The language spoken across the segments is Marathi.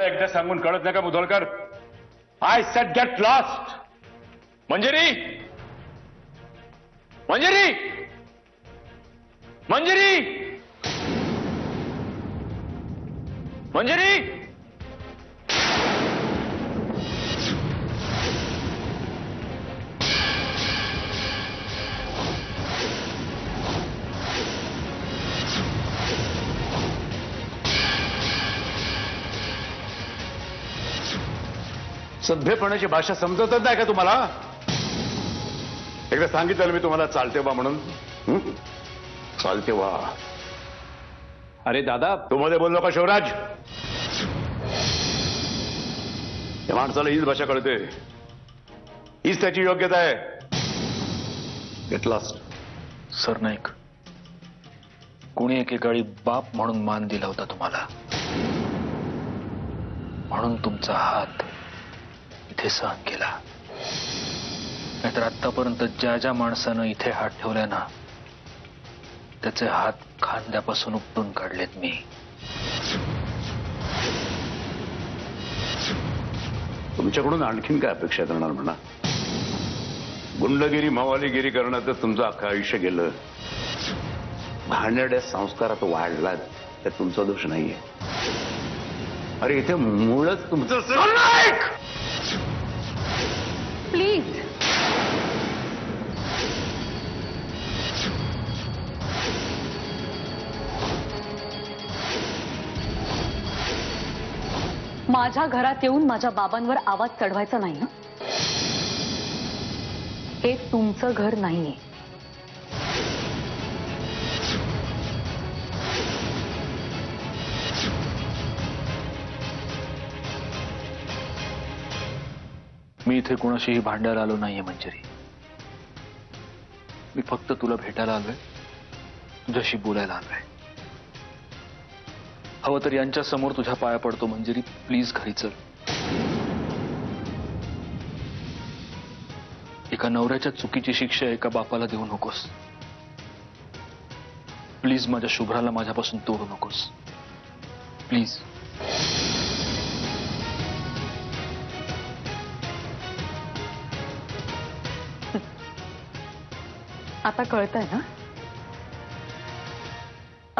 एकदा सांगून कळत नाही का Mudholkar? I said get lost. Manjiri, Manjiri, Manjiri, Manjiri. सभ्यपणाची भाषा समजतच नाही का तुम्हाला? एकदा सांगितलं मी तुम्हाला चालते वा म्हणून. चालते वा. अरे दादा, तू मध्ये बोललो का शिवराज? या माणसाला हीच भाषा कळते, हीच त्याची योग्यता आहे. Get lost. सरनाईक, कुणी एकेकाळी बाप म्हणून मान दिला होता तुम्हाला, म्हणून तुमचा हात इथे सहन केला. नाहीतर आतापर्यंत ज्या ज्या माणसानं इथे हात ठेवलाय ना, त्याचे हात खांद्यापासून उपटून काढलेत मी. तुमच्याकडून आणखीन काय अपेक्षा करणार म्हणा? गुंडगिरी मवालीगिरी करण्यात तुमचं अख्खं आयुष्य गेलं. घाणेरड्या संस्कारात वाढलात, त्यात तुमचा दोष नाहीये. अरे इथे मूळच तुमचं. प्लीज. माझ्या घरात येऊन माझ्या बाबांवर आवाज चढवायचा नाही ना. हे तुमचं घर नाहीये. मी इथे कोणाशीही भांडायला आलो नाहीये मंजिरी. मी फक्त तुला भेटायला आलोय, तुझ्याशी बोलायला आलोय. हवं तर यांच्या समोर तुझ्या पाया पडतो मंजिरी, प्लीज घरी चल. एका नवऱ्याच्या चुकीची शिक्षा एका बापाला देऊ नकोस. प्लीज माझ्या शुभ्राला माझ्यापासून तोडू नकोस. प्लीज. आता कळतंय ना?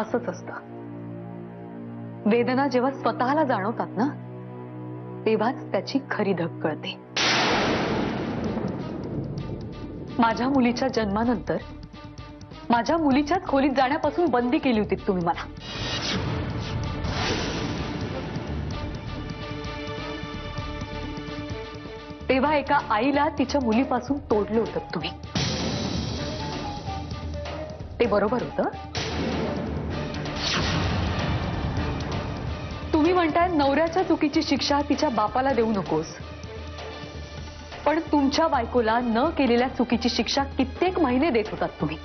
असंच असतं. वेदना जेव्हा स्वतःला जाणवतात ना, तेव्हाच त्याची खरी धग कळते. माझ्या मुलीच्या जन्मानंतर माझ्या मुलीच्याच खोलीत जाण्यापासून बंदी केली होती तुम्ही मला. तेव्हा एका आईला तिच्या मुलीपासून तोडलं होतं तुम्ही. ते बरोबर होतं? तुम्ही म्हणताय नवऱ्याच्या चुकीची शिक्षा तिच्या बापाला देऊ नकोस, पण तुमच्या बायकोला न केलेल्या चुकीची शिक्षा कित्येक महिने देत होतात तुम्ही.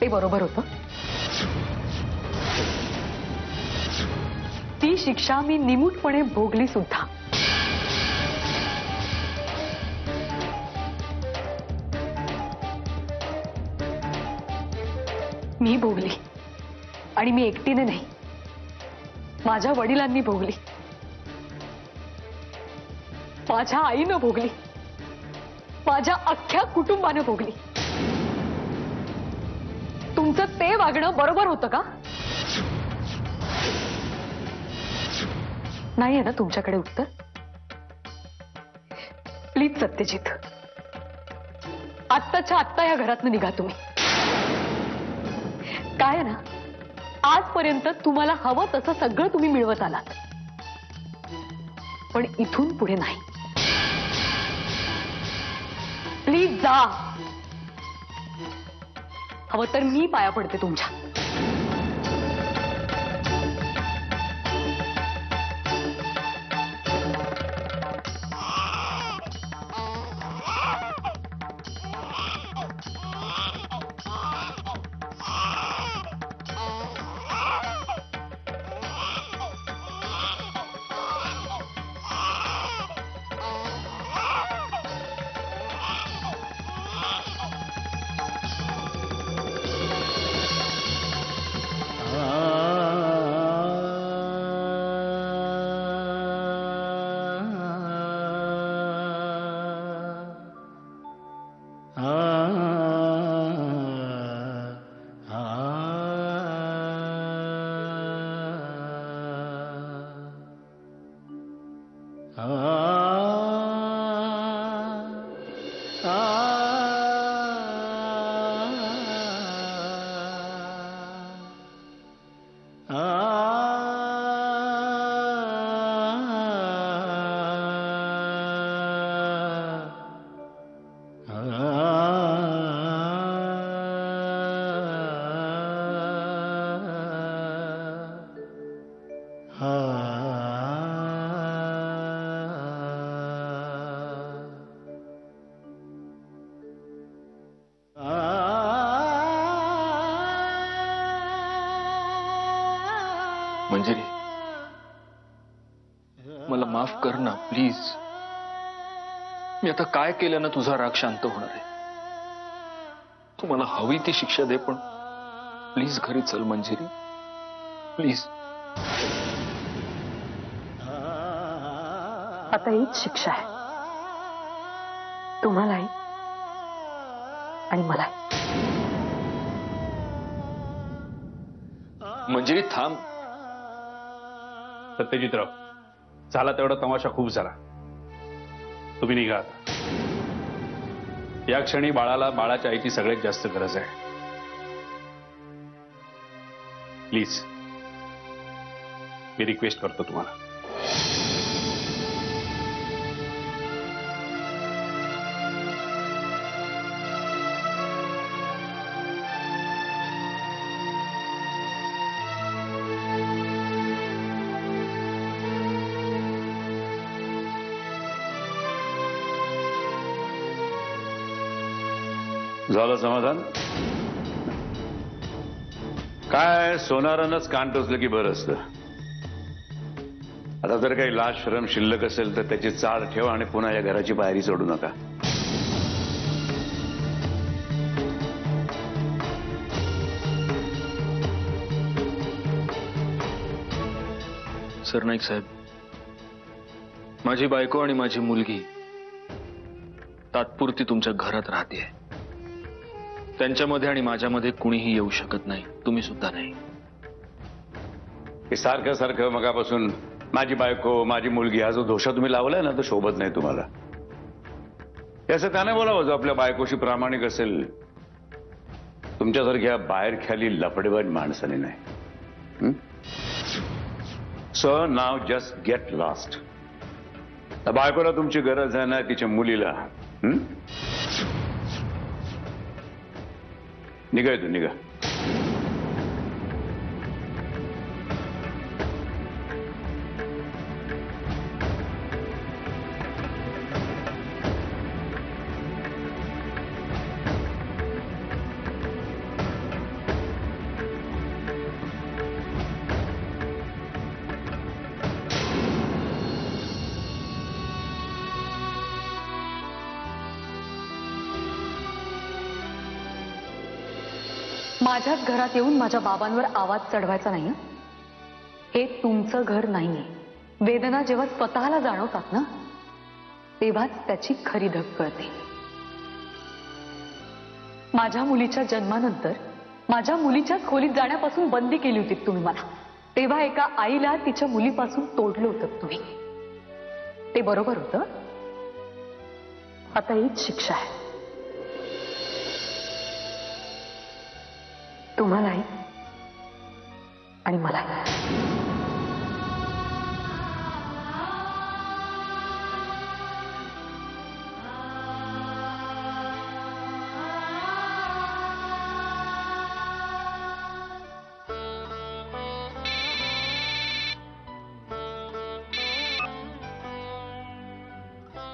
ते बरोबर होतं? ती शिक्षा मी निमूटपणे भोगली सुद्धा. मी भोगली, आणि मी एकटीने नाही, माझ्या वडिलांनी भोगली, माझ्या आईनं भोगली, माझ्या अख्ख्या कुटुंबानं भोगली. तुमचं ते वागणं बरोबर होतं का? नाहीये ना तुमच्याकडे उत्तर? प्लीज सत्यजित, आत्ताच्या आत्ता या घरातनं निघा तुम्ही. काय ना, आजपर्यंत तुम्हाला हवं तसं सगळं तुम्ही मिळवत आलात, पण इथून पुढे नाही. प्लीज जा. हवं तर मी पाया पडते तुमच्या. मंजिरी, मला माफ कर ना प्लीज. मी आता काय केलं ना तुझा राग शांत होणार आहे? तू मला हवी ती शिक्षा दे, पण प्लीज घरी चल मंजिरी, प्लीज. आता हीच शिक्षा आहे तुम्हालाही आणि मलाही. मंजिरी थांब. सत्यजितराव, झाला तेवढा तमाशा खूप झाला. तुम्ही निघा आता. या क्षणी बाळाला बाळाच्या आईची सगळ्यात जास्त गरज आहे. प्लीज, मी रिक्वेस्ट करतो तुम्हाला. झालं समाधान? काय सोनारानंच कान टोचलं की बरं असतं. आता जर काही लाज शरम शिल्लक असेल तर त्याची चाळ ठेवा आणि पुन्हा या घराची पायरी सोडू नका. सरनाईक साहेब, माझी बायको आणि माझी मुलगी तात्पुरती तुमच्या घरात राहते. त्यांच्यामध्ये आणि माझ्यामध्ये कुणीही येऊ शकत नाही, तुम्ही सुद्धा नाही. हे सारखं सारखं मगापासून माझी बायको माझी मुलगी हा जो दोषा तुम्ही लावलाय ना तो शोभत नाही तुम्हाला. असं त्याने बोलावं जो आपल्या बायकोशी प्रामाणिक असेल, तुमच्यासारख्या बाहेर खाली लफडेबाज माणसाने नाही. सो नाव जस्ट गेट लॉस्ट. बायकोला तुमची गरज आहे ना, तिच्या मुलीला. निघा इथून, निघा. माझ्याच घरात येऊन माझ्या बाबांवर आवाज चढवायचा नाही. हे तुमचं घर नाहीये. वेदना जेव्हा स्वतःला जाणवतात ना, तेव्हाच त्याची खरी धग कळते. माझ्या मुलीच्या जन्मानंतर माझ्या मुलीच्याच खोलीत जाण्यापासून बंदी केली होती तुम्ही मला. तेव्हा एका आईला तिच्या मुलीपासून तोडलं होतं तुम्ही. ते बरोबर होतं. आता हीच शिक्षा आहे तुम्हालाही आणि मलाही.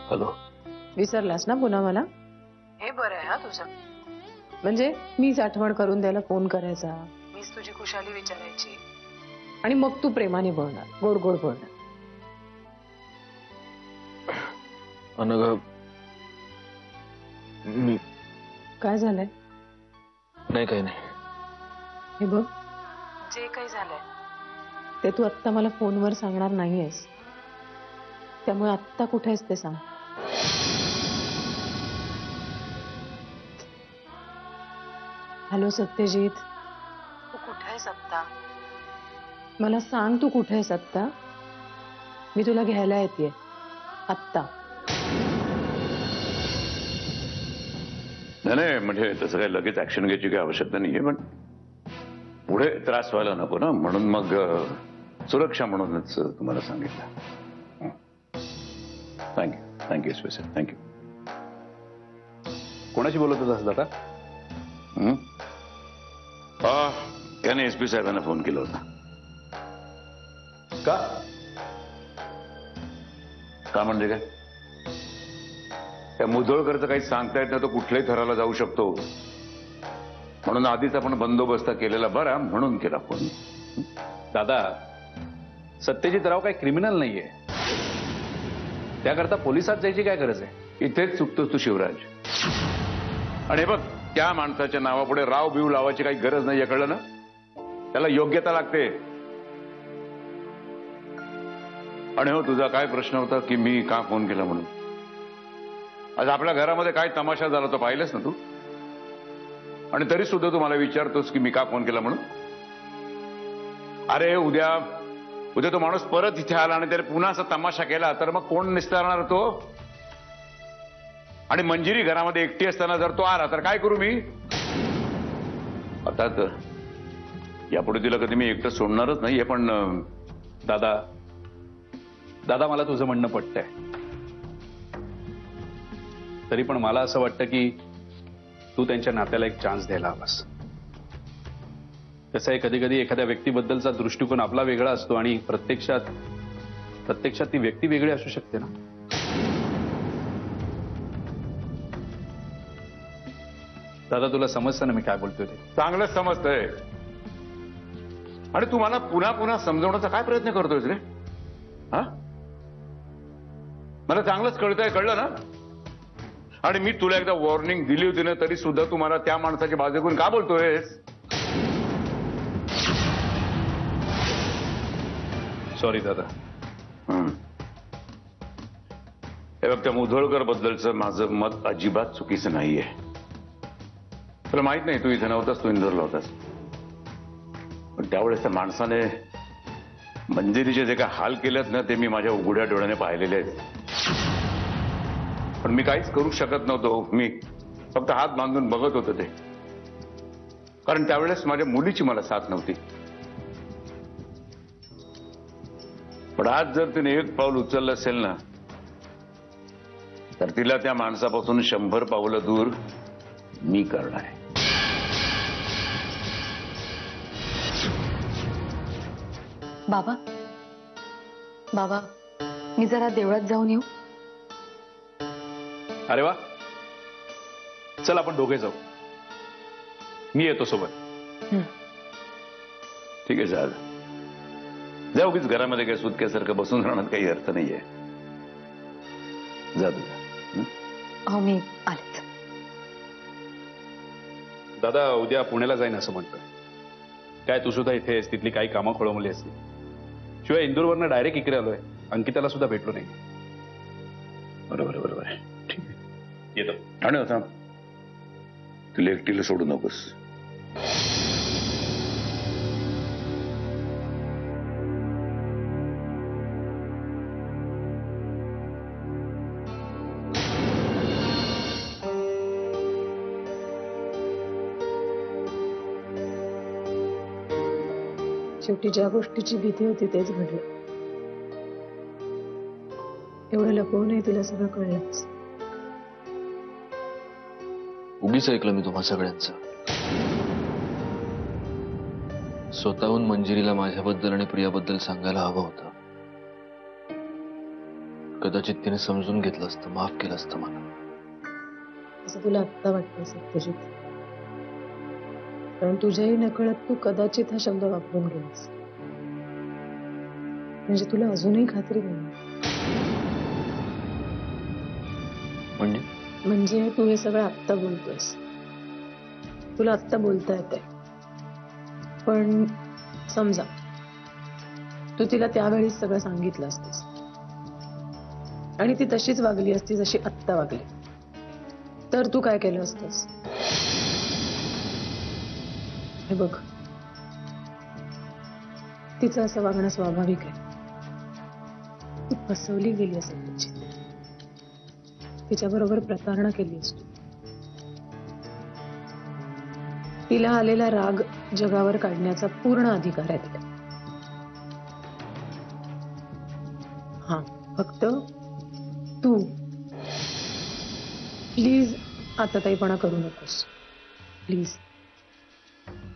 हॅलो. विसरलास ना पुन्हा मला? हे बरं आहे हा तुझं. म्हणजे मीच आठवण करून द्यायला फोन करायचा, मीच तुझी खुशाली विचारायची आणि मग तू प्रेमाने बोलणार, गोड गोड बोलणार. अनघा, मी काय झालंय? नाही, काही नाही. हे बघ, जे काही झालंय ते तू आत्ता मला फोनवर सांगणार नाहीयेस. त्यामुळे आत्ता कुठे आहेस ते सांग. हॅलो सत्यजित, तू कुठे आहेस आत्ता? मला सांग तू कुठे आहेस आत्ता. मी तुला घ्यायला येते आत्ता. नाही, म्हणजे तसं काही लगेच ऍक्शन घ्यायची काही आवश्यकता नाहीये, पण पुढे त्रास व्हायला नको ना, म्हणून मग सुरक्षा म्हणूनच तुम्हाला सांगितलं. Thank you special, thank you. कोणाशी बोलत होतास दादा? त्याने एसपी साहेबांना फोन केला होता. का म्हणजे काय? त्या मुधोळकरचं काही सांगता येत नाही, तो कुठल्याही थराला जाऊ शकतो, म्हणून आधीच आपण बंदोबस्त केलेला बरा म्हणून केला फोन. दादा, सत्यजित राव काही क्रिमिनल नाहीये, त्याकरता पोलिसात जायची काय गरज आहे? इथेच चुकतोस तू शिवराज. आणि हे बघ, त्या माणसाच्या नावापुढे राव बिव लावायची काही गरज नाहीये, कळलं ना? त्याला योग्यता लागते. आणि हो, तुझा काय प्रश्न होता की मी का फोन केला म्हणून? आज आपल्या घरामध्ये काय तमाशा झाला तो पाहिलंस ना तू? आणि तरी सुद्धा तू मला विचारतोस की मी का फोन केला म्हणून? अरे उद्या तो माणूस परत इथे आला आणि त्याने पुन्हा असा तमाशा केला तर मग कोण निस्तारणार तो? आणि मंजिरी घरामध्ये एकटी असताना जर तो आला तर काय करू मी? आता तर यापुढे तिला कधी मी एकटं सोडणारच नाहीये. पण दादा मला तुझं म्हणणं पटतंय, तरी पण मला असं वाटतं की तू त्यांच्या नात्याला एक चान्स द्यायला हवास. कसं आहे, कधी कधी एखाद्या व्यक्तीबद्दलचा दृष्टिकोन आपला वेगळा असतो आणि प्रत्यक्षात ती व्यक्ती वेगळी असू शकते ना. दादा तुला समजतं ना मी काय बोलतोय ते? चांगलंच समजतंय. आणि तू मला पुन्हा पुन्हा समजवण्याचा काय प्रयत्न करतोयस रे? हा, मला चांगलंच कळतंय, कळलं ना? आणि मी तुला एकदा वॉर्निंग दिली होती ना, तरी सुद्धा तू मला त्या माणसाची बाजू घेऊन का बोलतोयस? सॉरी दादा. हे बघ, त्या मुधोळकर बद्दलचं माझं मत अजिबात चुकीचं नाहीये. तुला माहित नाही, तू इथे नव्हतास, तू इंदोरला होतास. पण त्यावेळेस त्या माणसाने मंजिरीचे जे काय हाल केलेत ना, ते मी माझ्या उघड्या डोळ्याने पाहिलेले आहेत. पण मी काहीच करू शकत नव्हतो. मी फक्त हात बांधून बघत होतो ते, कारण त्यावेळेस माझ्या मुलीची मला साथ नव्हती. पण आज जर तिने एक पाऊल उचललं असेल ना, तर तिला त्या माणसापासून 100 पावलं दूर मी करणार आहे. बाबा, मी जरा देवळात जाऊन येऊ? अरे वा, चल आपण दोघे जाऊ. मी येतो सोबत. ठीक आहे, चाल. जा, उगीच घरामध्ये काही सुटक्यासारखं बसून राहण्यात काही अर्थ नाहीये. जा तुझा. हो, मी आलेच. दादा उद्या पुण्याला जाईन असं म्हणतोय. काय तू सुद्धा इथे आहेस, तिथली काही कामं खोळंबली असली. शिवाय इंदोरवरनं डायरेक्ट इकडे आलोय, अंकिताला सुद्धा भेटलो नाही. बरोबर आहे. ठीक आहे, येतो. आणि होता तुला एकटीला सोडू नकोस. शेवटी ज्या गोष्टीची भीती होती तेच घडलं. एवढं लपवूनही तिला सगळं कळलंच. उगीच ऐकलं मी तुम्हा सगळ्यांचं. स्वतःहून मंजिरीला माझ्याबद्दल आणि प्रियाबद्दल सांगायला हवं होतं. कदाचित तिने समजून घेतलं असतं, माफ केलं असतं मला. असं तुला आत्ता वाटतं सत्यजित, कारण तुझ्याही नकळत तू कदाचित हा शब्द वापरून गेलास. म्हणजे तुला अजूनही खात्री नाही. म्हणजे तू हे सगळं आत्ता बोलतोयस, तुला आत्ता बोलता येतंय. पण समजा तू तिला त्यावेळीच सगळं सांगितलं असतंस आणि ती तशीच वागली असती जशी आत्ता वागली, तर तू काय केलं असतंस? हे बघ, तिचं असं वागणं स्वाभाविक आहे. ती फसवली गेली असेल तिची, तिच्याबरोबर प्रतारणा केली असतो. तिला आलेला राग जगावर काढण्याचा पूर्ण अधिकार आहे तिला. हा, फक्त तू प्लीज आताताईपणा करू नकोस, प्लीज.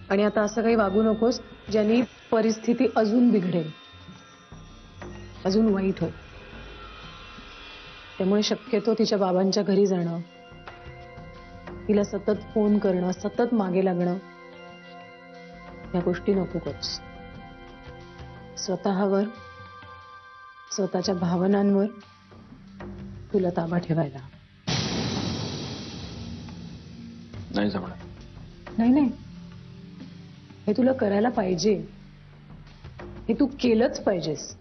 आणि आता असं काही वागू नकोस ज्यांनी परिस्थिती अजून बिघडेल, अजून वाईट होईल. त्यामुळे शक्यतो तिच्या बाबांच्या घरी जाणं, तिला सतत फोन करणं, सतत मागे लागणं, या गोष्टी नको करूस. स्वतःवर स्वतःच्या भावनांवर तुला ताबा ठेवायला. नाही जमणार. नाही नाही, हे तुला करायला पाहिजे. हे तू केलंच पाहिजेस.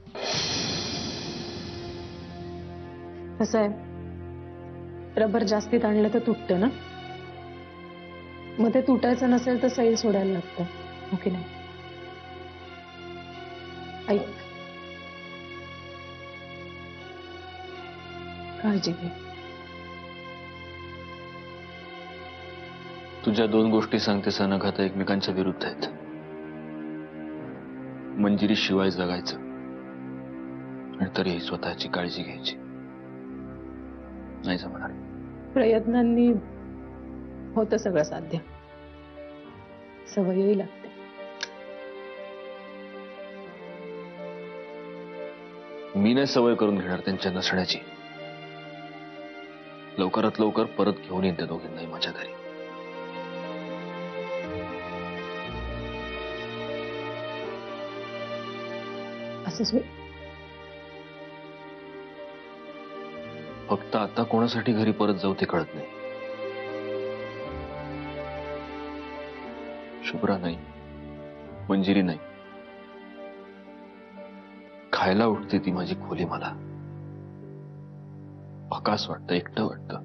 कसं आहे, रबर जास्तीत आणलं तर तुटतं ना. मग ते तुटायचं नसेल तर सैल सोडायला लागतं, हो की नाही? ऐक, काळजी घे. तुझ्या दोन गोष्टी सांगतेस अनघा एकमेकांच्या विरुद्ध आहेत. मंजिरी शिवाय जगायचं आणि तरीही स्वतःची काळजी घ्यायची. नाही जमणार. प्रयत्नांनी होतं सगळं साध्य, सवयही लागते. मी नाही सवय करून घेणार त्यांच्या नसण्याची. लवकरात लवकर परत घेऊन येते दोघींनाही माझ्या घरी. असंच होईल. फक्त आता कोणासाठी घरी परत जाऊ ते कळत नाही. शुभ्रा नाही, मंजिरी नाही. खायला उठते ती माझी खोली मला. आकाश वाटतं, एकटं वाटतं.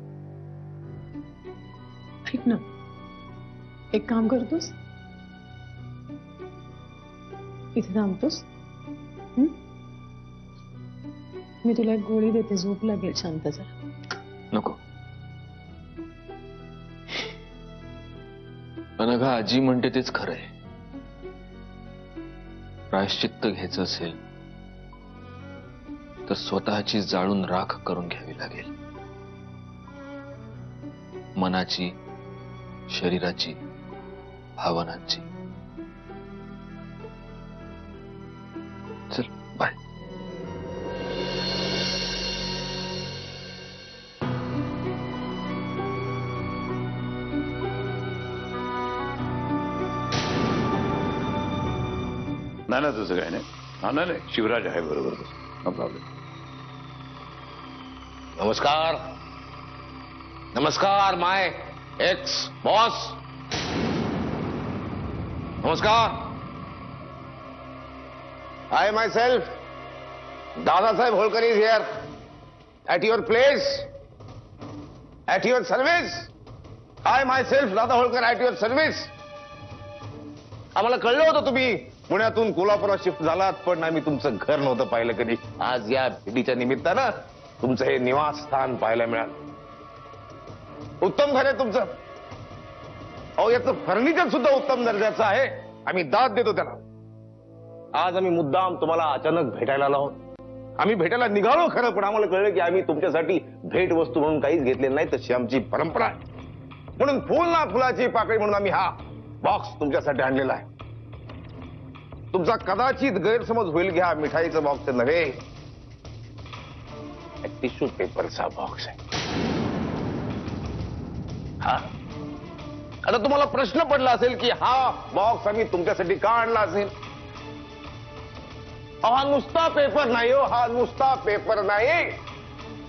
ठीक ना, एक काम करतोस, इथे थांबतोस. मी तुला एक गोळी देते, झोप लागेल शांत जरा. नको. अनघा आजी म्हणते तेच खरंय. प्रायश्चित्त घ्यायचं असेल तर स्वतःची जाळून राख करून घ्यावी लागेल. मनाची, शरीराची, भावनांची. चल बाय. नाही ना, तसं काय नाही. हा नाही, शिवराज आहे बरोबर, नो प्रॉब्लेम. नमस्कार. नमस्कार माय एक्स बॉस. नमस्कार. I myself, Dadasaheb Holkar is here, at your place, at your service. I myself, Dada Holkar, at your service. आम्हाला कळलं होतं तुम्ही पुण्यातून कोल्हापुरात शिफ्ट झालात, पण आम्ही तुमचं घर नव्हतं पाहिलं कधी. आज या भेटीच्या निमित्तानं तुमचं हे निवासस्थान पाहायला मिळालं. उत्तम घर आहे तुमचं. अहो, याचं फर्निचर सुद्धा उत्तम दर्जाचं आहे. आम्ही दाद देतो त्याला. आज आम्ही मुद्दाम तुम्हाला अचानक भेटायला आलो आहोत. आम्ही भेटायला निघालो खरं, पण आम्हाला कळलं की आम्ही तुमच्यासाठी भेट वस्तू म्हणून काहीच घेतलेलं नाही, तशी आमची परंपरा आहे. म्हणून फुल ना फुलाची पाकळी म्हणून आम्ही हा बॉक्स तुमच्यासाठी आणलेला आहे. तुमचा कदाचित गैरसमज होईल की हा मिठाईचा बॉक्स नव्हे, टिश्यू पेपरचा बॉक्स आहे. हा, आता तुम्हाला प्रश्न पडला असेल की हा बॉक्स आम्ही तुमच्यासाठी का आणला असेल. हा नुसता पेपर नाही हो, हा नुसता पेपर नाही,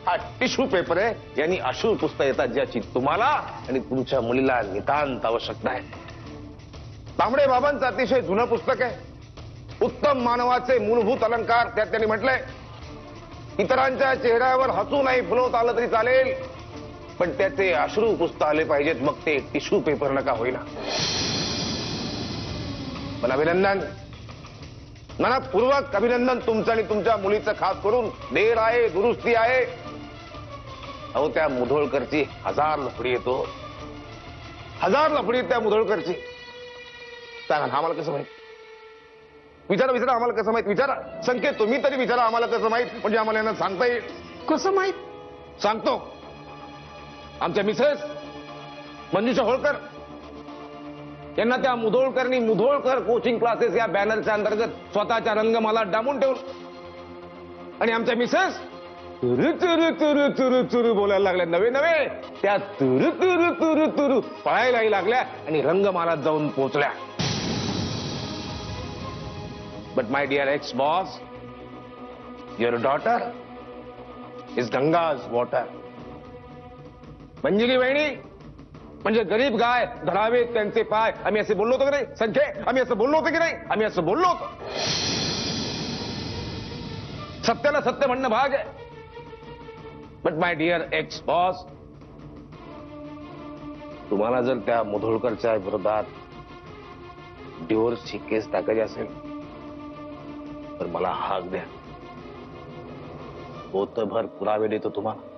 हा टिश्यू पेपर आहे. यांनी अश्रू पुसता येतात, ज्याची तुम्हाला आणि तुमच्या मुलीला नितांत आवश्यकता आहे. तांबडे बाबांचं अतिशय जुनं पुस्तक आहे. उत्तम मानवाचे मूलभूत अलंकार, त्यात त्यांनी म्हटलंय, इतरांच्या चेहऱ्यावर हसू नाही फुलवता आलं तरी चालेल, पण त्याचे अश्रू पुसता आले पाहिजेत, मग ते टिश्यू पेपर नका होईना. पण अभिनंदन, मनापूर्वक अभिनंदन तुमचं आणि तुमच्या मुलीचं. खास करून देर आहे, दुरुस्ती आहे. अहो, त्या मुधोळकरची 1000 लफडी येतो, 1000 लफडी त्या मुधोळकरची. सांगा ना, आम्हाला कसं माहित? विचारा विचारा, आम्हाला कसं माहित? विचारा. संकेत तुम्ही तरी विचारा, आम्हाला कसं माहित, म्हणजे आम्हाला यांना सांगता येईल. कसं माहित? सांगतो. आमच्या मिसेस मंजुषा होळकर यांना त्या मुधोळकरनी मुधोळकर कोचिंग क्लासेस या बॅनरच्या अंतर्गत स्वतःच्या रंगमाला डांबून ठेवून आणि आमच्या मिसेस तुरु तुरु तुरु तुरु तुरु बोलायला लागल्या. नवे नवे त्या तुरु तुरु तुरु तुरु पळायलाही लागल्या आणि रंगमालात जाऊन पोहोचल्या. But my dear ex boss, your daughter is Ganga's water. Manjiri वहिनी म्हणजे गरीब गाय धरावेत त्यांचे पाय. आम्ही असे बोललो होतो की नाही संख्ये? आम्ही असं बोललो होतो की नाही? आम्ही असं बोललो होतो. सत्याला सत्य म्हणणं भाग आहे. But my dear ex boss, तुम्हाला जर त्या मुधोळकरच्या विरोधात डिव्होर्सची केस टाकायची असेल तर मला हाक द्या. पोतभर पुरावे देतो तुम्हाला.